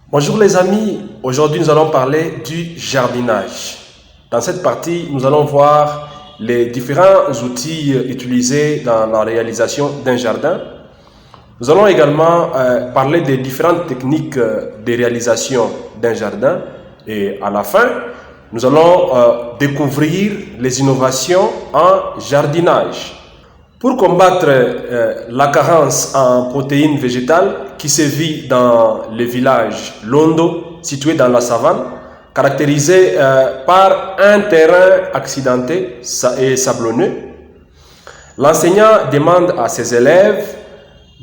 Bonjour les amis, aujourd'hui nous allons parler du jardinage. Dans cette partie, nous allons voir les différents outils utilisés dans la réalisation d'un jardin. Nous allons également parler des différentes techniques de réalisation d'un jardin et à la fin, nous allons découvrir les innovations en jardinage. Pour combattre la carence en protéines végétales qui sévit dans le village Londo, situé dans la savane, caractérisé par un terrain accidenté et sablonneux, l'enseignant demande à ses élèves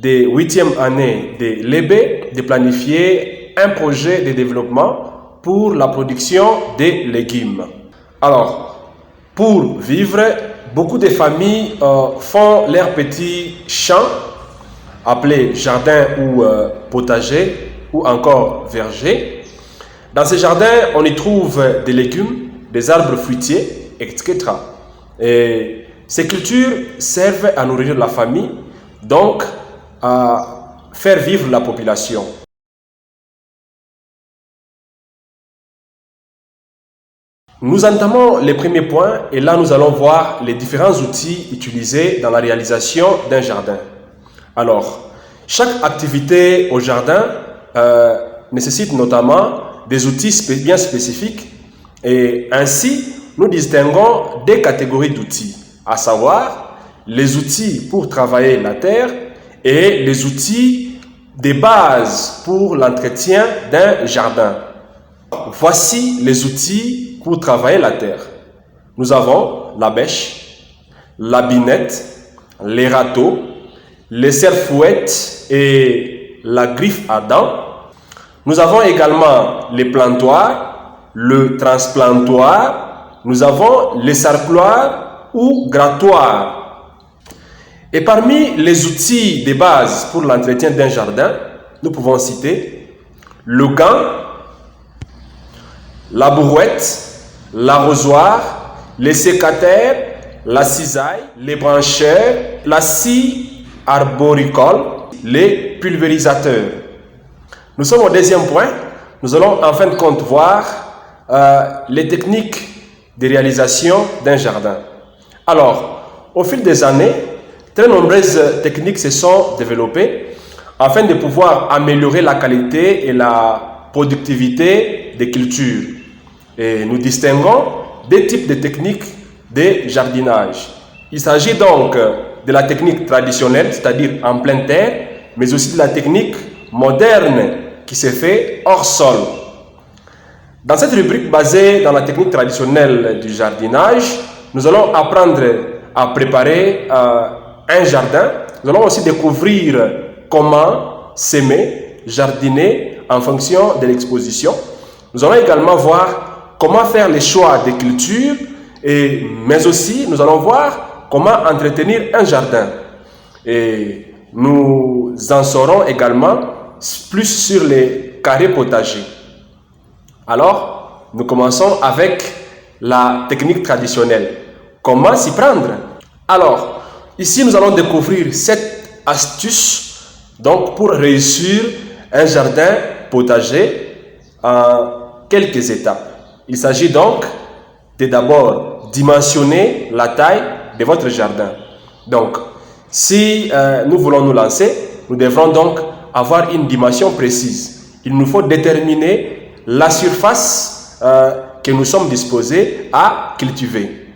de 8e année de l'EB de planifier un projet de développement pour la production de légumes. Alors, pour vivre, beaucoup de familles font leur petit champ, appelé jardin ou potager, ou encore verger. Dans ces jardins, on y trouve des légumes, des arbres fruitiers, etc. Et ces cultures servent à nourrir la famille, donc à faire vivre la population. Nous entamons les premiers points et là nous allons voir les différents outils utilisés dans la réalisation d'un jardin. Alors, chaque activité au jardin nécessite notamment des outils bien spécifiques et ainsi nous distinguons des catégories d'outils, à savoir les outils pour travailler la terre et les outils de base pour l'entretien d'un jardin. Voici les outils pour travailler la terre. Nous avons la bêche, la binette, les râteaux, les serre-fouettes et la griffe à dents. Nous avons également les plantoirs, le transplantoir, nous avons les sarcloirs ou grattoirs. Et parmi les outils de base pour l'entretien d'un jardin, nous pouvons citer le gant, la brouette, l'arrosoir, les sécateurs, la cisaille, les brancheurs, la scie arboricole, les pulvérisateurs. Nous sommes au deuxième point. Nous allons en fin de compte voir les techniques de réalisation d'un jardin. Alors, au fil des années, très nombreuses techniques se sont développées afin de pouvoir améliorer la qualité et la productivité des cultures. Et nous distinguons deux types de techniques de jardinage. Il s'agit donc de la technique traditionnelle, c'est-à-dire en pleine terre, mais aussi de la technique moderne qui se fait hors sol. Dans cette rubrique basée dans la technique traditionnelle du jardinage, nous allons apprendre à préparer un jardin. Nous allons aussi découvrir comment s'aimer, jardiner en fonction de l'exposition. Nous allons également voir comment faire les choix des cultures, mais aussi nous allons voir comment entretenir un jardin. Et nous en saurons également plus sur les carrés potagers. Alors, nous commençons avec la technique traditionnelle. Comment s'y prendre? Alors, ici nous allons découvrir 7 astuces donc, pour réussir un jardin potager en quelques étapes. Il s'agit donc de d'abord dimensionner la taille de votre jardin. Donc, si nous voulons nous lancer, nous devrons donc avoir une dimension précise. Il nous faut déterminer la surface que nous sommes disposés à cultiver.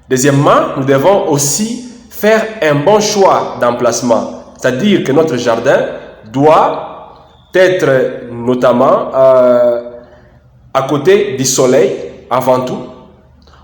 Deuxièmement, nous devons aussi faire un bon choix d'emplacement. C'est-à-dire que notre jardin doit être notamment à côté du soleil avant tout.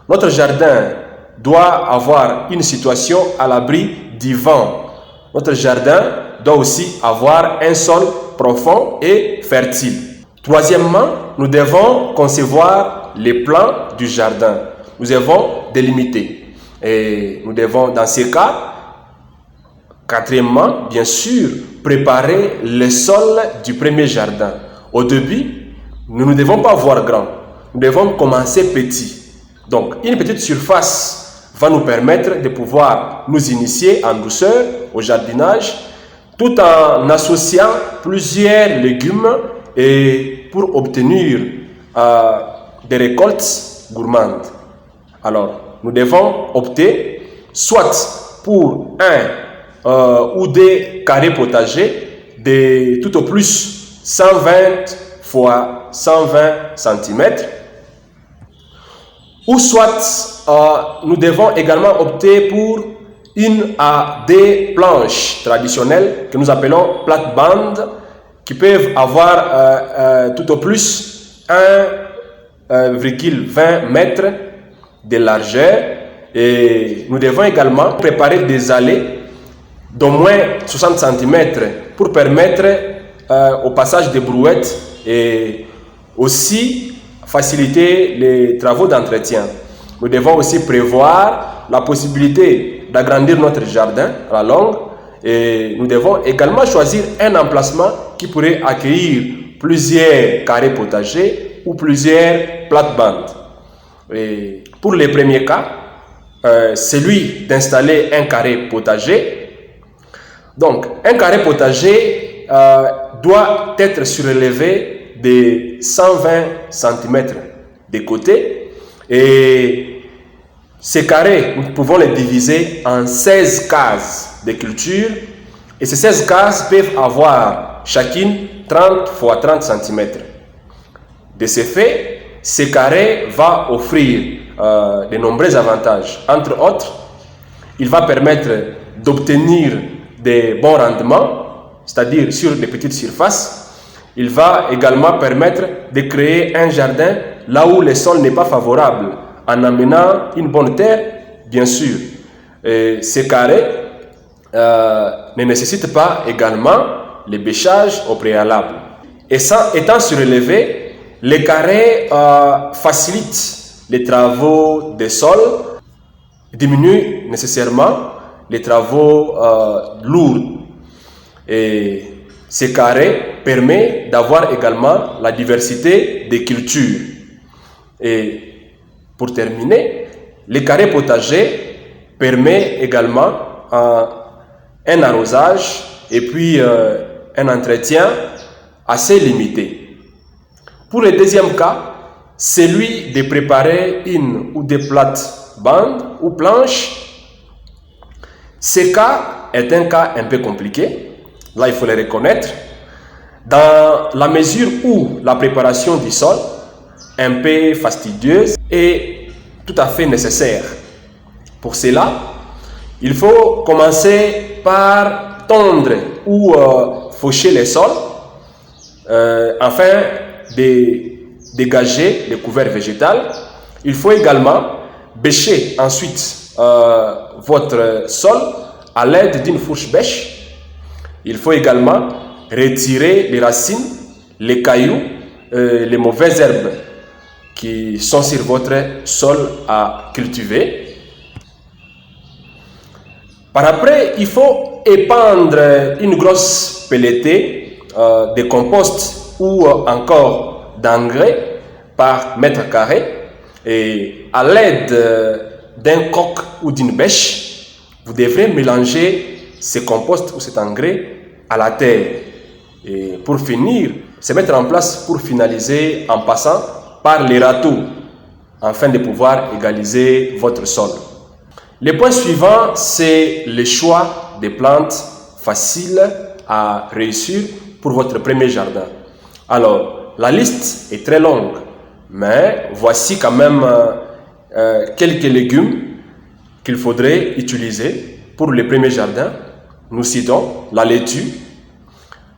Notre jardin doit avoir une situation à l'abri du vent. Notre jardin doit aussi avoir un sol profond et fertile. Troisièmement, nous devons concevoir les plans du jardin. Nous devons délimiter. Et nous devons, dans ces cas, quatrièmement, bien sûr, préparer le sol du premier jardin. Au début, nous ne devons pas voir grand. Nous devons commencer petit. Donc, une petite surface va nous permettre de pouvoir nous initier en douceur au jardinage tout en associant plusieurs légumes et pour obtenir des récoltes gourmandes. Alors, nous devons opter soit pour un ou des carrés potagers de tout au plus 120 fois 120 cm, ou soit nous devons également opter pour une à des planches traditionnelles que nous appelons plate-bande, qui peuvent avoir tout au plus 1,20 mètres de largeur. Et nous devons également préparer des allées d'au moins 60 cm pour permettre au passage des brouettes et aussi faciliter les travaux d'entretien. Nous devons aussi prévoir la possibilité d'agrandir notre jardin à la longue, et nous devons également choisir un emplacement qui pourrait accueillir plusieurs carrés potagers ou plusieurs plates-bandes. Et pour les premiers cas, celui d'installer un carré potager. Donc, un carré potager doit être surélevé de 120 cm de côté, et ces carrés, nous pouvons les diviser en 16 cases de culture, et ces 16 cases peuvent avoir chacune 30 x 30 cm. De ce fait, ces carrés vont offrir de nombreux avantages. Entre autres, il va permettre d'obtenir des bons rendements, c'est-à-dire sur des petites surfaces. Il va également permettre de créer un jardin là où le sol n'est pas favorable, en amenant une bonne terre, bien sûr. Et ces carrés ne nécessitent pas également le bêchage au préalable. Et étant surélevés, les carrés facilitent les travaux des sols, diminuent nécessairement les travaux lourds. Et ces carrés permettent d'avoir également la diversité des cultures. Et pour terminer, les carrés potagers permettent également un arrosage et puis un entretien assez limité. Pour le deuxième cas, celui de préparer une ou des plates-bandes ou planches, ce cas est un cas un peu compliqué. Là, il faut le reconnaître, dans la mesure où la préparation du sol est un peu fastidieuse et tout à fait nécessaire. Pour cela, il faut commencer par tondre ou faucher les sols afin de dégager les couverts végétales. Il faut également bêcher ensuite votre sol à l'aide d'une fourche bêche. Il faut également retirer les racines, les cailloux, les mauvaises herbes qui sont sur votre sol à cultiver. Par après, il faut épandre une grosse pelletée de compost ou encore d'engrais par mètre carré, et à l'aide d'un coq ou d'une bêche, vous devrez mélanger ce compost ou cet engrais à la terre, et pour finir, se mettre en place pour finaliser en passant par les râteaux afin de pouvoir égaliser votre sol. Le point suivant, c'est le choix des plantes faciles à réussir pour votre premier jardin. Alors, la liste est très longue, mais voici quand même quelques légumes qu'il faudrait utiliser pour le premier jardin. Nous citons la laitue,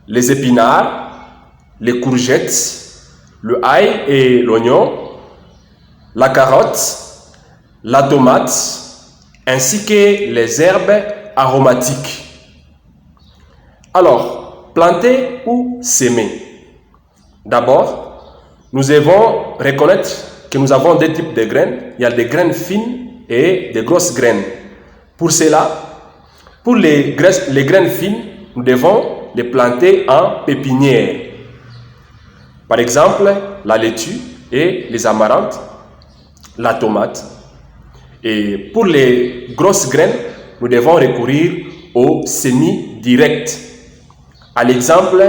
les épinards, les courgettes, le ail et l'oignon, la carotte, la tomate, ainsi que les herbes aromatiques. Alors, planter ou s'aimer? D'abord, nous devons reconnaître que nous avons deux types de graines. Il y a des graines fines et des grosses graines. Pour cela, pour les graines fines, nous devons les planter en pépinière. Par exemple, la laitue et les amarantes, la tomate. Et pour les grosses graines, nous devons recourir aux semis directs. À l'exemple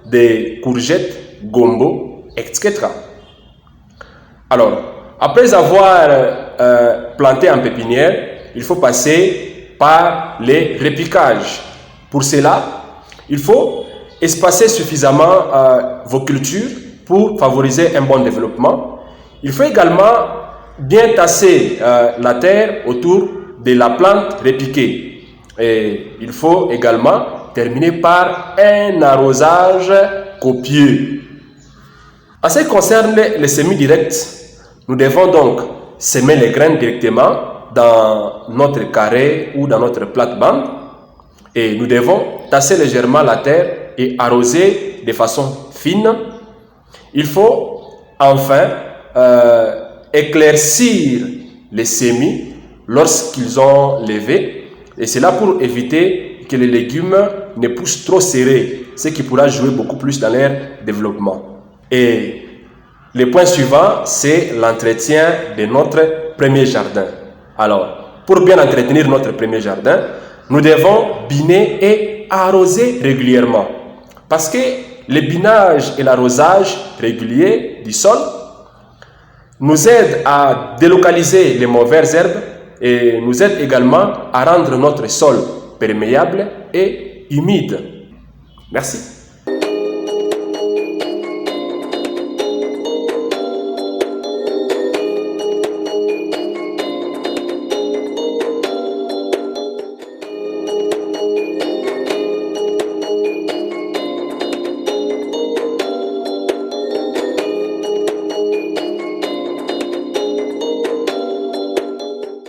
des courgettes gombo, etc. Alors, après avoir planté en pépinière, il faut passer par les repiquages. Pour cela, il faut espacer suffisamment vos cultures pour favoriser un bon développement. Il faut également bien tasser la terre autour de la plante repiquée. Et il faut également terminer par un arrosage copieux. En ce qui concerne les semis directs, nous devons donc semer les graines directement dans notre carré ou dans notre plate-bande et nous devons tasser légèrement la terre et arroser de façon fine. Il faut enfin éclaircir les semis lorsqu'ils ont levé et c'est là pour éviter que les légumes ne poussent trop serrés, ce qui pourra jouer beaucoup plus dans leur développement. Et le point suivant, c'est l'entretien de notre premier jardin. Alors, pour bien entretenir notre premier jardin, nous devons biner et arroser régulièrement. Parce que le binage et l'arrosage régulier du sol nous aident à délocaliser les mauvaises herbes et nous aident également à rendre notre sol perméable et humide. Merci.